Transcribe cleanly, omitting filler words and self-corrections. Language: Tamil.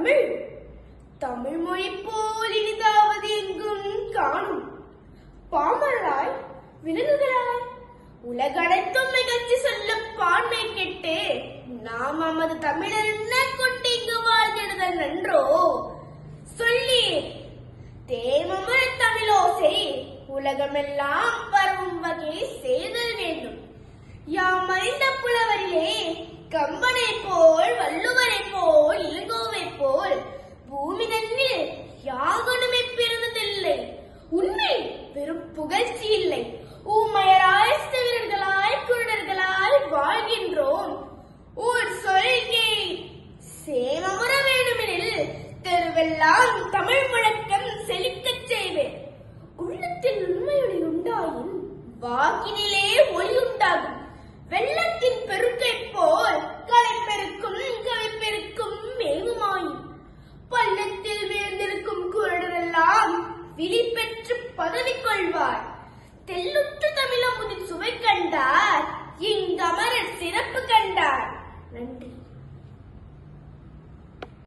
தமிழ். தமிழ் மொழி போல் இனிதாவது எங்கும் காணும். பாமராய் விலங்குகளாய் உலகனைத்தும் நிகழ்ச்சி சொல்லும் பான்மை கெட்டு நாம் நமது தமிழர் என்ன கொண்டு இங்கு வாழ்ந்திடுதல் நன்றோ. சொல்லி தேமமுற தமிழோசை உலகமெல்லாம் பரவும் வகை செய்தல் வேண்டும். யாம் அறிந்த புலவரிலே கம்பனை போல், வள்ளுவரை போல், இளங்கோவை போல் பூமி நன்னில் யாகனுமே பிறந்ததில்லை. உண்மை வெறும் புகழ்ச்சி இல்லை. ஊமையராய், சிவர்களாய், குருடர்களாய் வாழ்கின்றோம். ஊர் சொல்கை சேமமுற வேண்டுமெனில் தெருவெல்லாம் தமிழ் முழக்கம் செழிக்கச் செய்வேன். உள்ளத்தில் உண்மையொளி உண்டாயின் வாக்கினிலே ஒளி உண்டாகும். வெள்ளத்தின் பெருக்கை போல் களைப்பெருக்கும் கவிப்பெருக்கும் மேகுமாயும் பள்ளத்தில் வீழ்ந்திருக்கும் குருடரெல்லாம் விழி பெற்று பதவி கொள்வார்.